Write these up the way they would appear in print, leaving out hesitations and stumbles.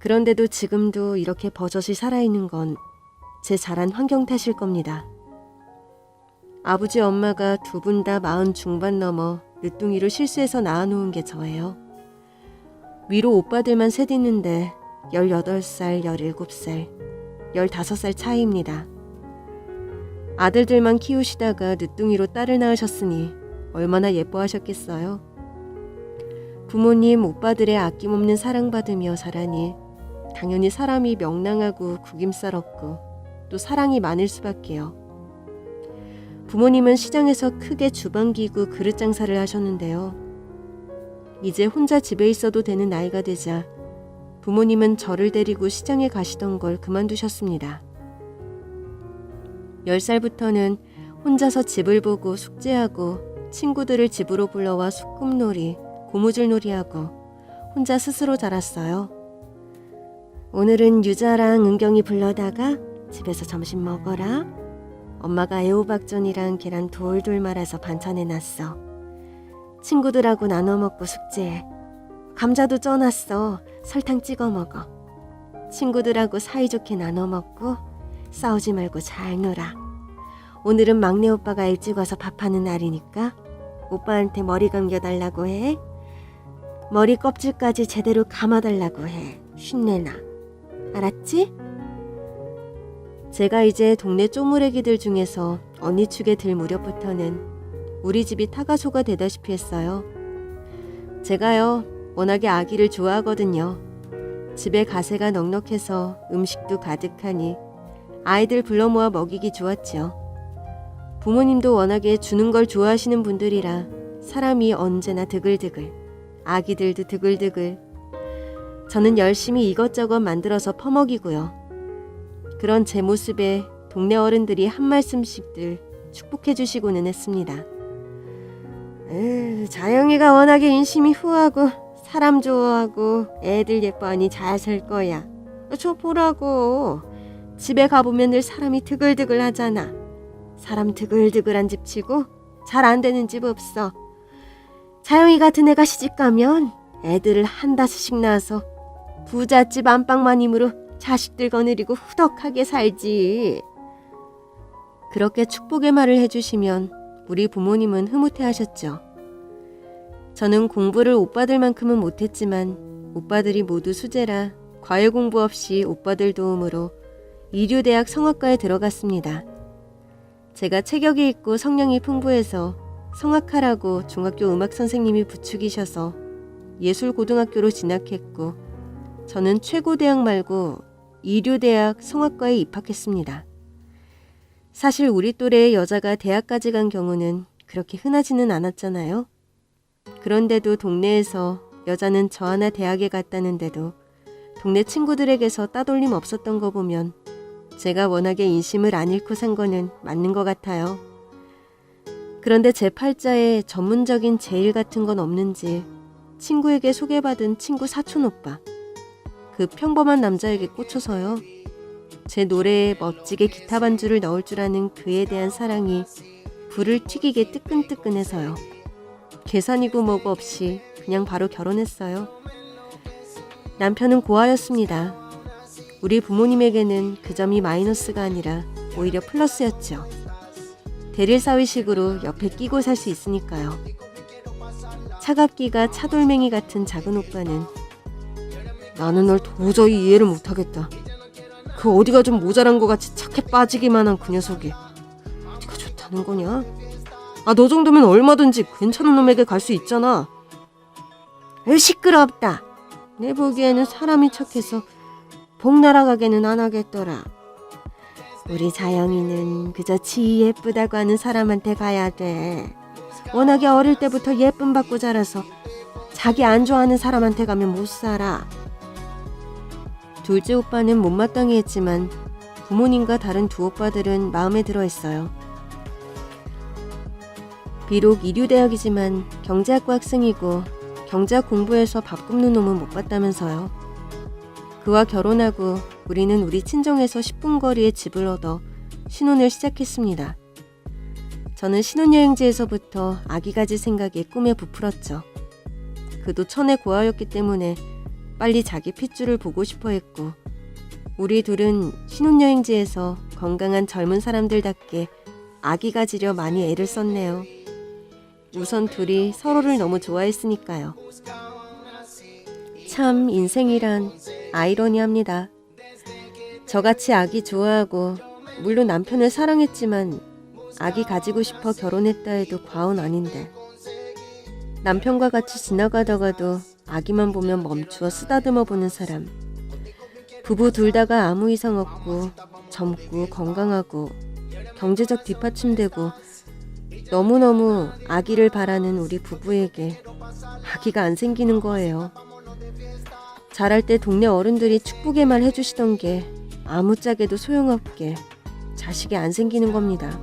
그런데도 지금도 이렇게 버젓이 살아있는 건 제 자란 환경 탓일 겁니다. 아버지 엄마가 두 분 다 40 중반 넘어 늦둥이로 실수해서 낳아놓은 게 저예요. 위로 오빠들만 셋 있는데 18살, 17살, 15살 차이입니다. 아들들만 키우시다가 늦둥이로 딸을 낳으셨으니 얼마나 예뻐하셨겠어요. 부모님, 오빠들의 아낌없는 사랑받으며 자라니 당연히 사람이 명랑하고 구김살 없고 또 사랑이 많을 수밖에요. 부모님은 시장에서 크게 주방기구 그릇 장사를 하셨는데요. 이제 혼자 집에 있어도 되는 나이가 되자 부모님은 저를 데리고 시장에 가시던 걸 그만두셨습니다. 10살부터는 혼자서 집을 보고 숙제하고 친구들을 집으로 불러와 소꿉놀이, 고무줄놀이하고 혼자 스스로 자랐어요. 오늘은 유자랑 은경이 불러다가 집에서 점심 먹어라. 엄마가 애호박전이랑 계란 돌돌 말아서 반찬해놨어. 친구들하고 나눠 먹고 숙제해. 감자도 쪄놨어. 설탕 찍어 먹어. 친구들하고 사이좋게 나눠 먹고 싸우지 말고 잘 놀아. 오늘은 막내 오빠가 일찍 와서 밥하는 날이니까 오빠한테 머리 감겨달라고 해. 머리 껍질까지 제대로 감아달라고 해. 쉰내나. 알았지? 제가 이제 동네 쪼무레기들 중에서 언니 축에 들 무렵부터는 우리 집이 타가소가 되다시피 했어요. 제가요, 워낙에 아기를 좋아하거든요. 집에 가세가 넉넉해서 음식도 가득하니 아이들 불러 모아 먹이기 좋았죠. 부모님도 워낙에 주는 걸 좋아하시는 분들이라 사람이 언제나 드글드글, 아기들도 드글드글. 저는 열심히 이것저것 만들어서 퍼먹이고요. 그런 제 모습에 동네 어른들이 한 말씀씩들 축복해 주시고는 했습니다. 자영이가 워낙에 인심이 후하고 사람 좋아하고 애들 예뻐하니 잘 살 거야. 저 보라고. 집에 가보면 늘 사람이 드글드글 하잖아. 사람 드글드글한 집 치고 잘 안 되는 집 없어. 자영이 같은 애가 시집가면 애들을 한다섯씩 낳아서 부잣집 안방마님으로 자식들 거느리고 후덕하게 살지. 그렇게 축복의 말을 해주시면 우리 부모님은 흐뭇해하셨죠. 저는 공부를 오빠들만큼은 못했지만 오빠들이 모두 수재라 과외 공부 없이 오빠들 도움으로 이류대학 성악과에 들어갔습니다. 제가 체격이 있고 성량이 풍부해서 성악하라고 중학교 음악 선생님이 부추기셔서 예술고등학교로 진학했고 저는 최고대학 말고 이류대학 성악과에 입학했습니다. 사실 우리 또래의 여자가 대학까지 간 경우는 그렇게 흔하지는 않았잖아요. 그런데도 동네에서 여자는 저 하나 대학에 갔다는데도 동네 친구들에게서 따돌림 없었던 거 보면 제가 워낙에 인심을 안 잃고 산 거는 맞는 것 같아요. 그런데 제 팔자에 전문적인 제일 같은 건 없는지 친구에게 소개받은 친구 사촌 오빠, 그 평범한 남자에게 꽂혀서요. 제 노래에 멋지게 기타 반주를 넣을 줄 아는 그에 대한 사랑이 불을 튀기게 뜨끈뜨끈해서요. 계산이고 뭐고 없이 그냥 바로 결혼했어요. 남편은 고아였습니다. 우리 부모님에게는 그 점이 마이너스가 아니라 오히려 플러스였죠. 대릴사위식으로 옆에 끼고 살 수 있으니까요. 차갑기가 차돌멩이 같은 작은 오빠는 나는 널 도저히 이해를 못하겠다. 그 어디가 좀 모자란 것 같이 착해 빠지기만 한 그 녀석이 어디가 좋다는 거냐? 너 정도면 얼마든지 괜찮은 놈에게 갈 수 있잖아. 시끄럽다. 내 보기에는 사람이 착해서 복 날아가게는 안 하겠더라. 우리 자영이는 그저 지 예쁘다고 하는 사람한테 가야 돼. 워낙에 어릴 때부터 예쁨 받고 자라서 자기 안 좋아하는 사람한테 가면 못 살아. 둘째 오빠는 못마땅히 했지만 부모님과 다른 두 오빠들은 마음에 들어 했어요. 비록 이류대학이지만 경제학과 학생이고 경제학 공부해서 밥 굶는 놈은 못 봤다면서요. 그와 결혼하고 우리는 우리 친정에서 10분 거리에 집을 얻어 신혼을 시작했습니다. 저는 신혼여행지에서부터 아기 가질 생각에 꿈에 부풀었죠. 그도 천의 고아였기 때문에 빨리 자기 핏줄을 보고 싶어 했고, 우리 둘은 신혼여행지에서 건강한 젊은 사람들답게 아기 가지려 많이 애를 썼네요. 우선 둘이 서로를 너무 좋아했으니까요. 참 인생이란 아이러니합니다. 저같이 아기 좋아하고 물론 남편을 사랑했지만 아기 가지고 싶어 결혼했다 해도 과언 아닌데, 남편과 같이 지나가다가도 아기만 보면 멈추어 쓰다듬어 보는 사람, 부부 둘 다가 아무 이상 없고 젊고 건강하고 경제적 뒷받침되고 너무너무 아기를 바라는 우리 부부에게 아기가 안 생기는 거예요. 자랄 때 동네 어른들이 축복의 말 해주시던 게 아무짝에도 소용없게 자식이 안 생기는 겁니다.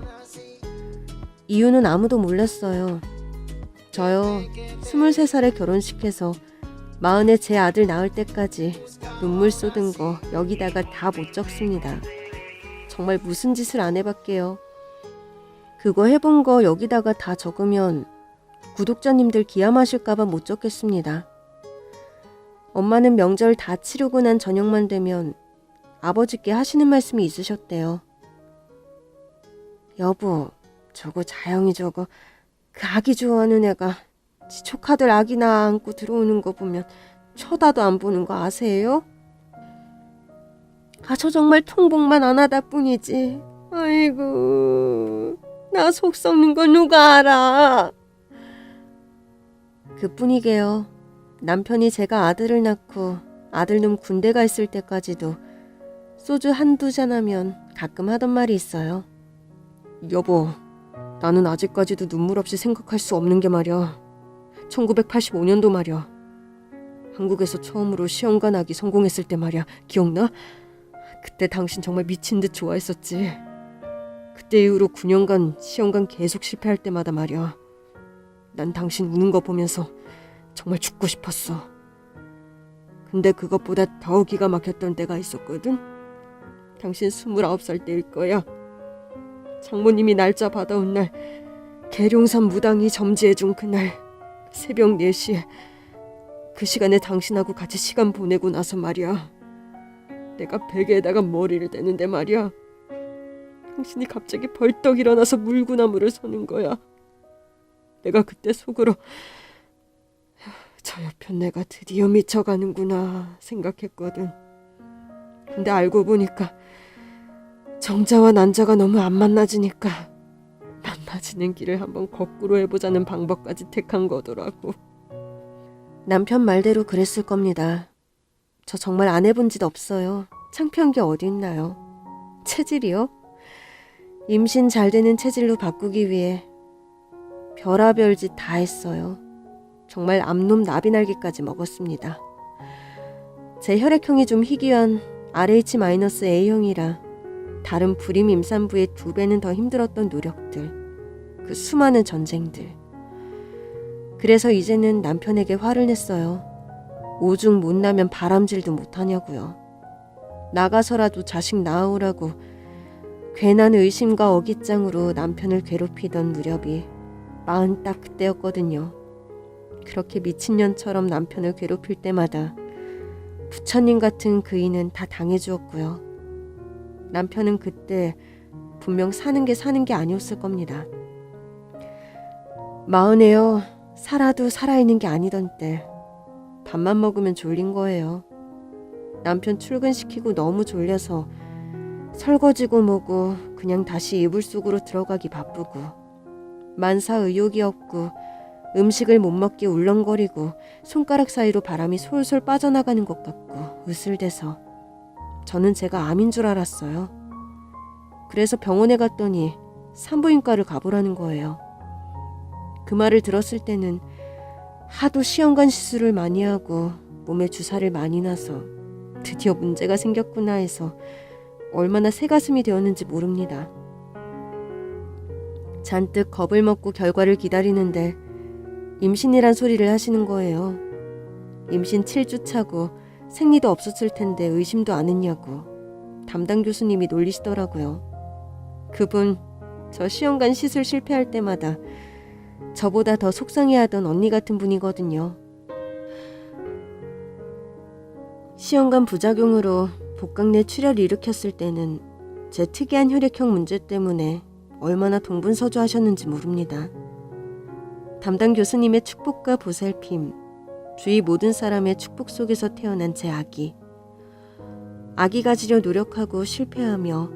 이유는 아무도 몰랐어요. 저요, 23살에 결혼식해서 40에 제 아들 낳을 때까지 눈물 쏟은 거 여기다가 다 못 적습니다. 정말 무슨 짓을 안 해봤게요. 그거 해본 거 여기다가 다 적으면 구독자님들 기함하실까봐 못 적겠습니다. 엄마는 명절 다 치르고 난 저녁만 되면 아버지께 하시는 말씀이 있으셨대요. 여보, 저거 자영이 저거 그 아기 좋아하는 애가 지 조카들 아기나 안고 들어오는 거 보면 쳐다도 안 보는 거 아세요? 저 정말 통복만 안 하다 뿐이지. 아이고, 나 속 썩는 거 누가 알아. 그뿐이게요. 남편이 제가 아들을 낳고 아들놈 군대 가 있을 때까지도 소주 한두 잔 하면 가끔 하던 말이 있어요. 여보, 나는 아직까지도 눈물 없이 생각할 수 없는 게 말이야. 1985년도 말이야. 한국에서 처음으로 시험관 아기 성공했을 때 말이야. 기억나? 그때 당신 정말 미친 듯 좋아했었지. 그때 이후로 9년간 시험관 계속 실패할 때마다 말이야. 난 당신 우는 거 보면서 정말 죽고 싶었어. 근데 그것보다 더 기가 막혔던 때가 있었거든. 당신 29살 때일 거야. 장모님이 날짜 받아온 날, 계룡산 무당이 점지해준 그날 새벽 4시에 그 시간에 당신하고 같이 시간 보내고 나서 말이야. 내가 베개에다가 머리를 대는데 말이야. 당신이 갑자기 벌떡 일어나서 물구나무를 서는 거야. 내가 그때 속으로 저 여편 내가 드디어 미쳐가는구나 생각했거든. 근데 알고 보니까 정자와 난자가 너무 안 만나지니까 만나지는 길을 한번 거꾸로 해보자는 방법까지 택한 거더라고. 남편 말대로 그랬을 겁니다. 저 정말 안 해본 짓 없어요. 창피한 게 어디 있나요? 체질이요? 임신 잘 되는 체질로 바꾸기 위해 별의별 짓 다 했어요. 정말 암놈 나비날개까지 먹었습니다. 제 혈액형이 좀 희귀한 RH-A형이라 다른 불임 임산부의 2배는 더 힘들었던 노력들, 그 수많은 전쟁들. 그래서 이제는 남편에게 화를 냈어요. 오죽 못나면 바람질도 못하냐고요. 나가서라도 자식 낳아오라고 괜한 의심과 어깃장으로 남편을 괴롭히던 무렵이 40 딱 그때였거든요. 그렇게 미친년처럼 남편을 괴롭힐 때마다 부처님 같은 그이는 다 당해주었고요. 남편은 그때 분명 사는 게 아니었을 겁니다. 40에요. 살아도 살아있는 게 아니던 때 밥만 먹으면 졸린 거예요. 남편 출근시키고 너무 졸려서 설거지고 뭐고 그냥 다시 이불 속으로 들어가기 바쁘고, 만사 의욕이 없고 음식을 못 먹게 울렁거리고 손가락 사이로 바람이 솔솔 빠져나가는 것 같고 으슬대서 저는 제가 암인 줄 알았어요. 그래서 병원에 갔더니 산부인과를 가보라는 거예요. 그 말을 들었을 때는 하도 시험관 시술을 많이 하고 몸에 주사를 많이 놔서 드디어 문제가 생겼구나 해서 얼마나 새가슴이 되었는지 모릅니다. 잔뜩 겁을 먹고 결과를 기다리는데 임신이란 소리를 하시는 거예요. 임신 7주 차고 생리도 없었을 텐데 의심도 안 했냐고 담당 교수님이 놀리시더라고요. 그분 저 시험관 시술 실패할 때마다 저보다 더 속상해하던 언니 같은 분이거든요. 시험관 부작용으로 복강내 출혈을 일으켰을 때는 제 특이한 혈액형 문제 때문에 얼마나 동분서주하셨는지 모릅니다. 담당 교수님의 축복과 보살핌, 주위 모든 사람의 축복 속에서 태어난 제 아기. 아기 가지려 노력하고 실패하며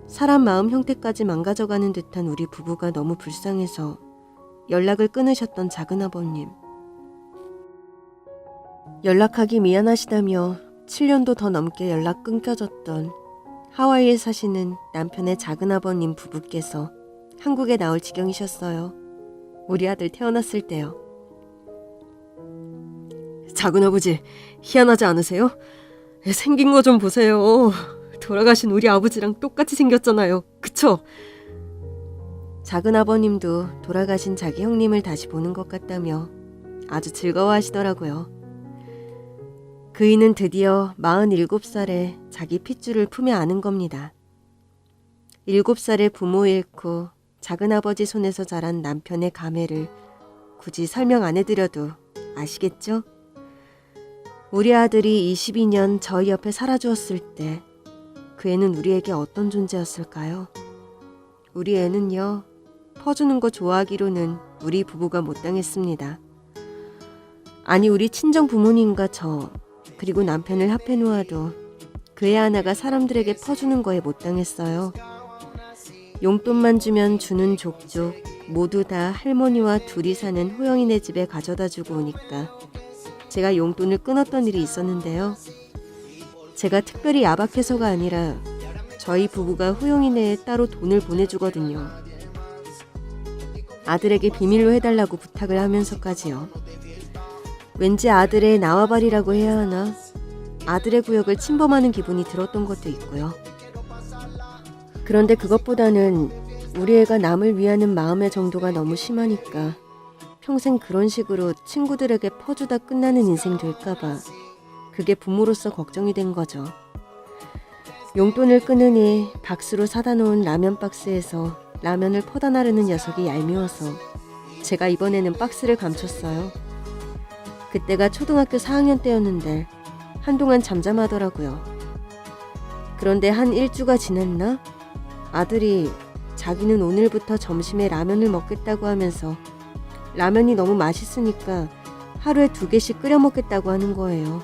사람 마음 형태까지 망가져가는 듯한 우리 부부가 너무 불쌍해서 연락을 끊으셨던 작은아버님. 연락하기 미안하시다며 7년도 더 넘게 연락 끊겨졌던 하와이에 사시는 남편의 작은아버님 부부께서 한국에 나올 지경이셨어요. 우리 아들 태어났을 때요. 작은아버지, 희한하지 않으세요? 생긴 거 좀 보세요. 돌아가신 우리 아버지랑 똑같이 생겼잖아요. 그쵸? 작은아버님도 돌아가신 자기 형님을 다시 보는 것 같다며 아주 즐거워하시더라고요. 그이는 드디어 47살에 자기 핏줄을 품에 안은 겁니다. 7살에 부모 잃고 작은아버지 손에서 자란 남편의 감회를 굳이 설명 안 해드려도 아시겠죠? 우리 아들이 22년 저희 옆에 살아주었을 때 그 애는 우리에게 어떤 존재였을까요? 우리 애는요, 퍼주는 거 좋아하기로는 우리 부부가 못 당했습니다. 아니, 우리 친정 부모님과 저, 그리고 남편을 합해 놓아도 그 애 하나가 사람들에게 퍼주는 거에 못 당했어요. 용돈만 주면 주는 족족 모두 다 할머니와 둘이 사는 호영이네 집에 가져다 주고 오니까 제가 용돈을 끊었던 일이 있었는데요. 제가 특별히 야박해서가 아니라 저희 부부가 호영이네에 따로 돈을 보내주거든요. 아들에게 비밀로 해달라고 부탁을 하면서까지요. 왠지 아들의 나와바리라고 해야 하나, 아들의 구역을 침범하는 기분이 들었던 것도 있고요. 그런데 그것보다는 우리 애가 남을 위하는 마음의 정도가 너무 심하니까 평생 그런 식으로 친구들에게 퍼주다 끝나는 인생 될까봐 그게 부모로서 걱정이 된 거죠. 용돈을 끊으니 박스로 사다 놓은 라면 박스에서 라면을 퍼다 나르는 녀석이 얄미워서 제가 이번에는 박스를 감췄어요. 그때가 초등학교 4학년 때였는데 한동안 잠잠하더라고요. 그런데 한 1주가 지났나? 아들이 자기는 오늘부터 점심에 라면을 먹겠다고 하면서 라면이 너무 맛있으니까 하루에 2개씩 끓여 먹겠다고 하는 거예요.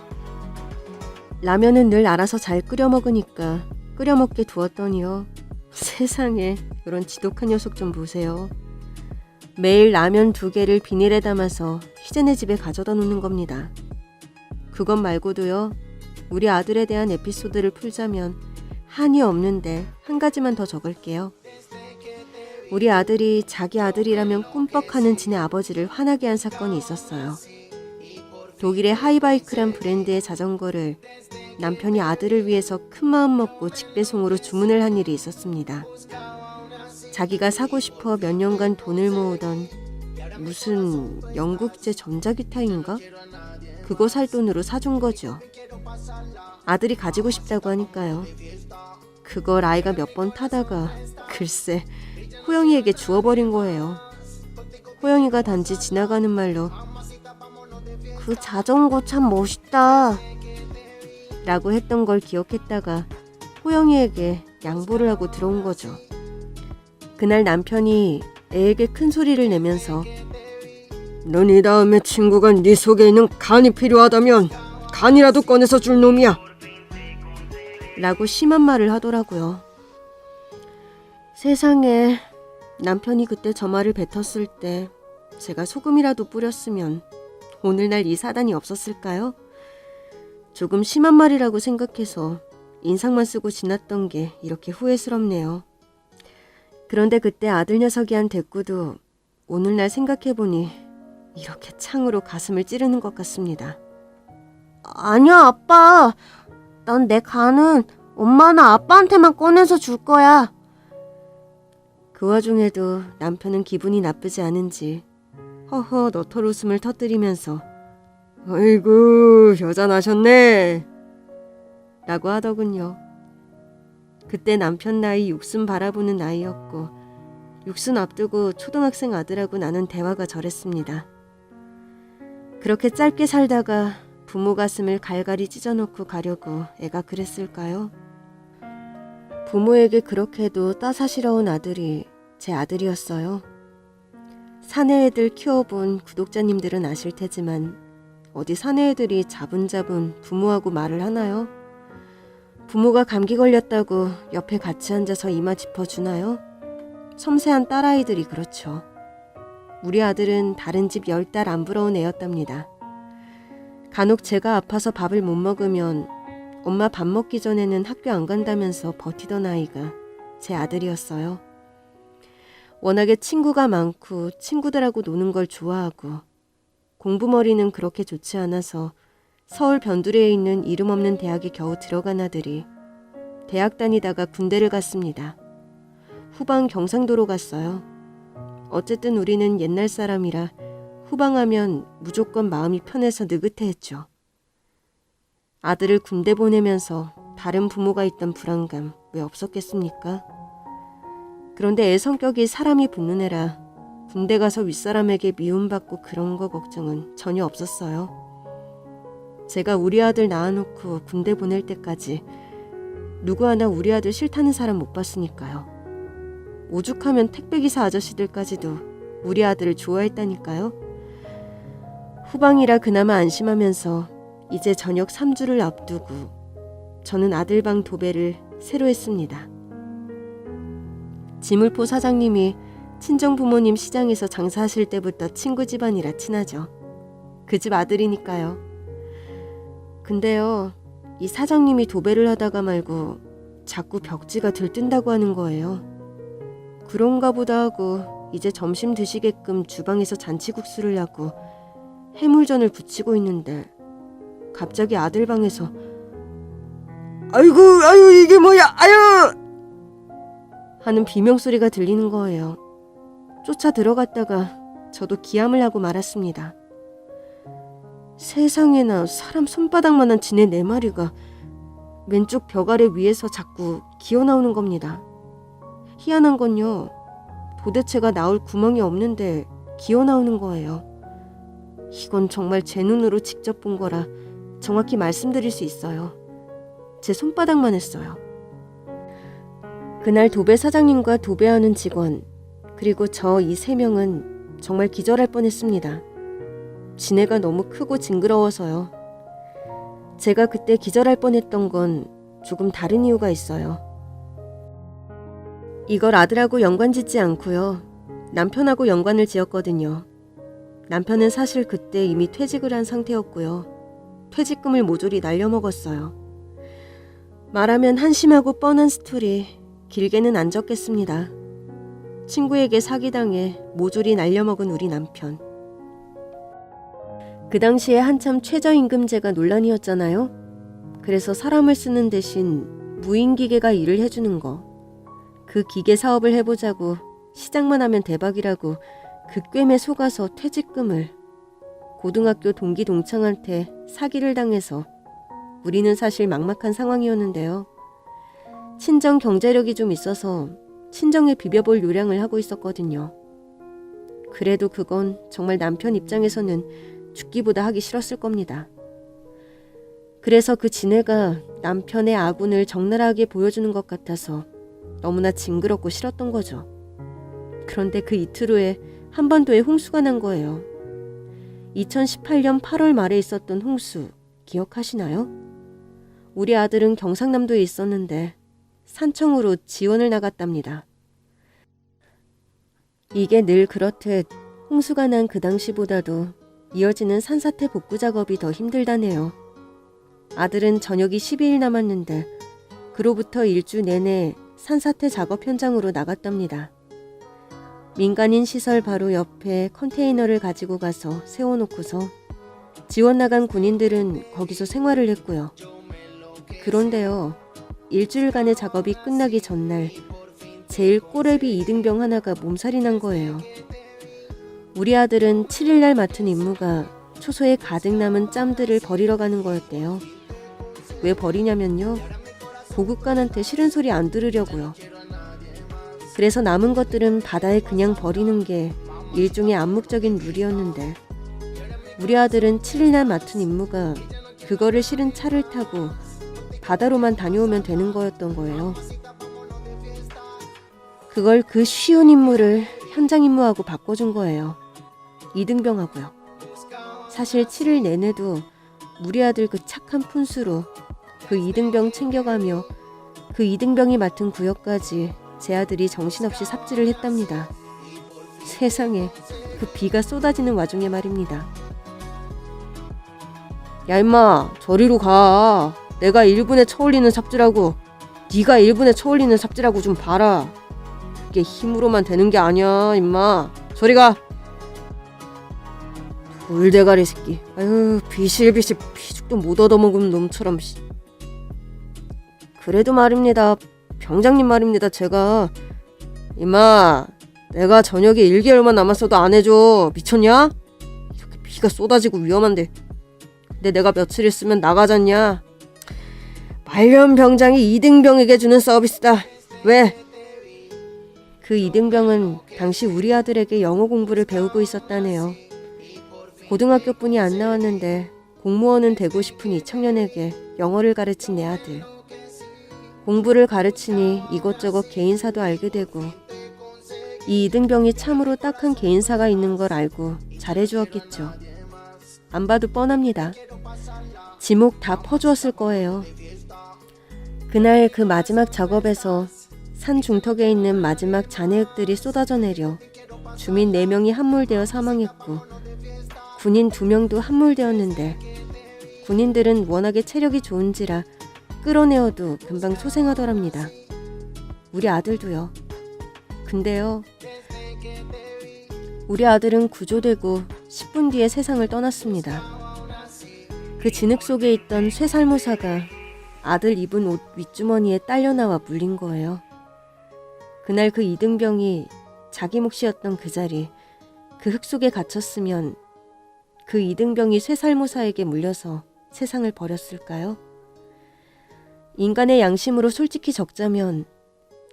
라면은 늘 알아서 잘 끓여 먹으니까 끓여 먹게 두었더니요. 세상에, 그런 지독한 녀석 좀 보세요. 매일 라면 2개를 비닐에 담아서 희재네 집에 가져다 놓는 겁니다. 그것 말고도요. 우리 아들에 대한 에피소드를 풀자면 한이 없는데 한 가지만 더 적을게요. 우리 아들이 자기 아들이라면 꿈뻑하는 지네 아버지를 화나게 한 사건이 있었어요. 독일의 하이바이크란 브랜드의 자전거를 남편이 아들을 위해서 큰마음 먹고 직배송으로 주문을 한 일이 있었습니다. 자기가 사고 싶어 몇 년간 돈을 모으던 무슨 영국제 전자기타인가? 그거 살 돈으로 사준 거죠. 아들이 가지고 싶다고 하니까요. 그걸 아이가 몇 번 타다가 글쎄 호영이에게 주워버린 거예요. 호영이가 단지 지나가는 말로 "그 자전거 참 멋있다" 라고 했던 걸 기억했다가 호영이에게 양보를 하고 들어온 거죠. 그날 남편이 애에게 큰 소리를 내면서 "넌 이 다음에 친구가 네 속에 있는 간이 필요하다면 간이라도 꺼내서 줄 놈이야" 라고 심한 말을 하더라고요. 세상에, 남편이 그때 저 말을 뱉었을 때 제가 소금이라도 뿌렸으면 오늘날 이 사단이 없었을까요? 조금 심한 말이라고 생각해서 인상만 쓰고 지났던 게 이렇게 후회스럽네요. 그런데 그때 아들 녀석이 한 대꾸도 오늘날 생각해보니 이렇게 창으로 가슴을 찌르는 것 같습니다. "아니야, 아빠. 난 내 간은 엄마나 아빠한테만 꺼내서 줄 거야." 그 와중에도 남편은 기분이 나쁘지 않은지 허허 너털 웃음을 터뜨리면서 "아이고, 여자 나셨네" 라고 하더군요. 그때 남편 나이 60 바라보는 나이였고 60 앞두고 초등학생 아들하고 나눈 대화가 저랬습니다. 그렇게 짧게 살다가 부모 가슴을 갈갈이 찢어놓고 가려고 애가 그랬을까요? 부모에게 그렇게도 따사시러운 아들이 제 아들이었어요. 사내 애들 키워본 구독자님들은 아실 테지만 어디 사내 애들이 자분자분 부모하고 말을 하나요? 부모가 감기 걸렸다고 옆에 같이 앉아서 이마 짚어주나요? 섬세한 딸아이들이 그렇죠. 우리 아들은 다른 집 10달 안 부러운 애였답니다. 간혹 제가 아파서 밥을 못 먹으면 엄마 밥 먹기 전에는 학교 안 간다면서 버티던 아이가 제 아들이었어요. 워낙에 친구가 많고 친구들하고 노는 걸 좋아하고 공부머리는 그렇게 좋지 않아서 서울 변두리에 있는 이름 없는 대학에 겨우 들어간 아들이 대학 다니다가 군대를 갔습니다. 후방 경상도로 갔어요. 어쨌든 우리는 옛날 사람이라 후방하면 무조건 마음이 편해서 느긋해했죠. 아들을 군대 보내면서 다른 부모가 있던 불안감 왜 없었겠습니까? 그런데 애 성격이 사람이 붙는 애라 군대 가서 윗사람에게 미움받고 그런 거 걱정은 전혀 없었어요. 제가 우리 아들 낳아놓고 군대 보낼 때까지 누구 하나 우리 아들 싫다는 사람 못 봤으니까요. 오죽하면 택배기사 아저씨들까지도 우리 아들을 좋아했다니까요. 후방이라 그나마 안심하면서 이제 저녁 3주를 앞두고 저는 아들방 도배를 새로 했습니다. 지물포 사장님이 친정부모님 시장에서 장사하실 때부터 친구 집안이라 친하죠. 그 집 아들이니까요. 근데요, 이 사장님이 도배를 하다가 말고 자꾸 벽지가 들뜬다고 하는 거예요. 그런가 보다 하고 이제 점심 드시게끔 주방에서 잔치국수를 하고 해물전을 부치고 있는데 갑자기 아들 방에서 아이고 아유 이게 뭐야 아유 하는 비명소리가 들리는 거예요. 쫓아 들어갔다가 저도 기함을 하고 말았습니다. 세상에나 사람 손바닥만한 지네 4마리가 왼쪽 벽 아래 위에서 자꾸 기어나오는 겁니다. 희한한 건요, 도대체가 나올 구멍이 없는데 기어나오는 거예요. 이건 정말 제 눈으로 직접 본 거라 정확히 말씀드릴 수 있어요. 제 손바닥만 했어요. 그날 도배 사장님과 도배하는 직원, 그리고 저 이 3명은 정말 기절할 뻔했습니다. 지네가 너무 크고 징그러워서요. 제가 그때 기절할 뻔했던 건 조금 다른 이유가 있어요. 이걸 아들하고 연관짓지 않고요. 남편하고 연관을 지었거든요. 남편은 사실 그때 이미 퇴직을 한 상태였고요. 퇴직금을 모조리 날려먹었어요. 말하면 한심하고 뻔한 스토리, 길게는 안 적겠습니다. 친구에게 사기당해 모조리 날려먹은 우리 남편. 그 당시에 한참 최저임금제가 논란이었잖아요. 그래서 사람을 쓰는 대신 무인기계가 일을 해주는 거. 그 기계 사업을 해보자고 시작만 하면 대박이라고 그 꿰매 속아서 퇴직금을 고등학교 동기 동창한테 사기를 당해서 우리는 사실 막막한 상황이었는데요. 친정 경제력이 좀 있어서 친정에 비벼볼 요량을 하고 있었거든요. 그래도 그건 정말 남편 입장에서는 죽기보다 하기 싫었을 겁니다. 그래서 그 지네가 남편의 아군을 적나라하게 보여주는 것 같아서 너무나 징그럽고 싫었던 거죠. 그런데 그 이틀 후에 한반도에 홍수가 난 거예요. 2018년 8월 말에 있었던 홍수 기억하시나요? 우리 아들은 경상남도에 있었는데 산청으로 지원을 나갔답니다. 이게 늘 그렇듯 홍수가 난 그 당시보다도 이어지는 산사태 복구 작업이 더 힘들다네요. 아들은 전역이 12일 남았는데 그로부터 일주 내내 산사태 작업 현장으로 나갔답니다. 민간인 시설 바로 옆에 컨테이너를 가지고 가서 세워놓고서 지원 나간 군인들은 거기서 생활을 했고요. 그런데요, 일주일간의 작업이 끝나기 전날 제일 꼬레비 이등병 하나가 몸살이 난 거예요. 우리 아들은 7일날 맡은 임무가 초소에 가득 남은 짬들을 버리러 가는 거였대요. 왜 버리냐면요, 보급관한테 싫은 소리 안 들으려고요. 그래서 남은 것들은 바다에 그냥 버리는 게 일종의 암묵적인 룰이었는데 우리 아들은 7일날 맡은 임무가 그거를 실은 차를 타고 바다로만 다녀오면 되는 거였던 거예요. 그걸 그 쉬운 임무를 현장 임무하고 바꿔준 거예요. 이등병하고요. 사실 7일 내내도 우리 아들 그 착한 푼수로 그 이등병 챙겨가며 그 이등병이 맡은 구역까지 제 아들이 정신없이 삽질을 했답니다. 세상에, 그 비가 쏟아지는 와중에 말입니다. 야 임마, 저리로 가. 내가 1분에 쳐올리는 삽질하고 네가 1분에 쳐올리는 삽질하고 좀 봐라. 그게 힘으로만 되는 게 아니야 임마. 저리 가. 돌대가리 새끼. 아유, 비실비실 피죽도 못 얻어먹은 놈처럼. 그래도 말입니다, 병장님 말입니다. 제가 임마, 내가 저녁에 1개월만 남았어도 안 해줘. 미쳤냐? 이렇게 비가 쏟아지고 위험한데. 근데 내가 며칠 있으면 나가잖냐. 말년 병장이 이등병에게 주는 서비스다. 왜? 그 이등병은 당시 우리 아들에게 영어 공부를 배우고 있었다네요. 고등학교뿐이 안 나왔는데 공무원은 되고 싶은 이 청년에게 영어를 가르친 내 아들. 공부를 가르치니 이것저것 개인사도 알게 되고, 이 이등병이 참으로 딱한 개인사가 있는 걸 알고 잘해주었겠죠. 안 봐도 뻔합니다. 지목 다 퍼주었을 거예요. 그날 그 마지막 작업에서 산 중턱에 있는 마지막 잔해흙들이 쏟아져 내려 주민 4명이 함몰되어 사망했고, 군인 2명도 함몰되었는데, 군인들은 워낙에 체력이 좋은지라 끌어내어도 금방 소생하더랍니다. 우리 아들도요. 근데요, 우리 아들은 구조되고 10분 뒤에 세상을 떠났습니다. 그 진흙 속에 있던 쇠살모사가 아들 입은 옷 윗주머니에 딸려나와 물린 거예요. 그날 그 이등병이 자기 몫이었던 그 자리, 그 흙 속에 갇혔으면 그 이등병이 쇠살모사에게 물려서 세상을 버렸을까요? 인간의 양심으로 솔직히 적자면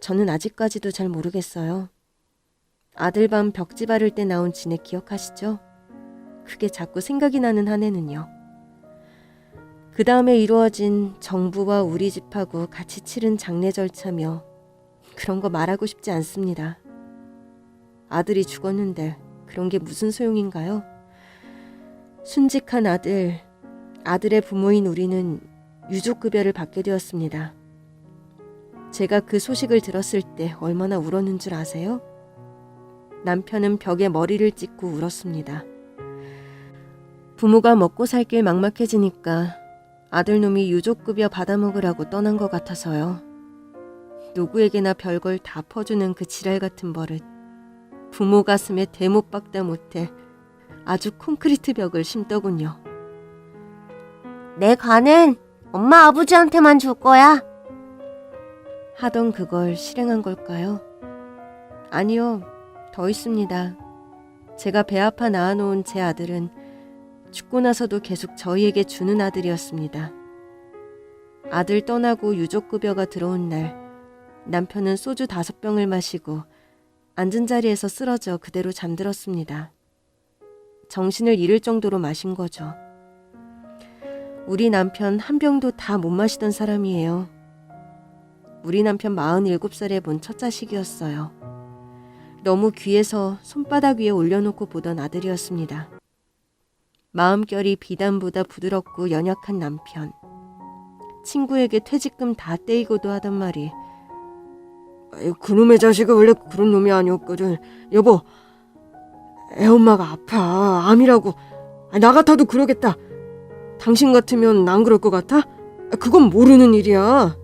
저는 아직까지도 잘 모르겠어요. 아들밤 벽지 바를 때 나온 진액 기억하시죠? 그게 자꾸 생각이 나는 한 해는요. 그 다음에 이루어진 정부와 우리 집하고 같이 치른 장례 절차며 그런 거 말하고 싶지 않습니다. 아들이 죽었는데 그런 게 무슨 소용인가요? 순직한 아들의 부모인 우리는 유족급여를 받게 되었습니다. 제가 그 소식을 들었을 때 얼마나 울었는 줄 아세요? 남편은 벽에 머리를 찍고 울었습니다. 부모가 먹고 살 길 막막해지니까 아들놈이 유족급여 받아먹으라고 떠난 것 같아서요. 누구에게나 별걸 다 퍼주는 그 지랄 같은 버릇. 부모 가슴에 대못 박다 못해 아주 콘크리트 벽을 심더군요. 내 관은 엄마 아버지한테만 줄 거야. 하던 그걸 실행한 걸까요? 아니요, 더 있습니다. 제가 배 아파 낳아놓은 제 아들은 죽고 나서도 계속 저희에게 주는 아들이었습니다. 아들 떠나고 유족급여가 들어온 날, 남편은 소주 5병을 마시고 앉은 자리에서 쓰러져 그대로 잠들었습니다. 정신을 잃을 정도로 마신 거죠. 우리 남편 한 병도 다 못 마시던 사람이에요. 우리 남편 47살에 본 첫 자식이었어요. 너무 귀해서 손바닥 위에 올려놓고 보던 아들이었습니다. 마음결이 비단보다 부드럽고 연약한 남편. 친구에게 퇴직금 다 떼이고도 하던 말이, 그놈의 자식은 원래 그런 놈이 아니었거든. 여보, 애엄마가 아파. 암이라고. 나 같아도 그러겠다. 당신 같으면 안 그럴 것 같아? 그건 모르는 일이야.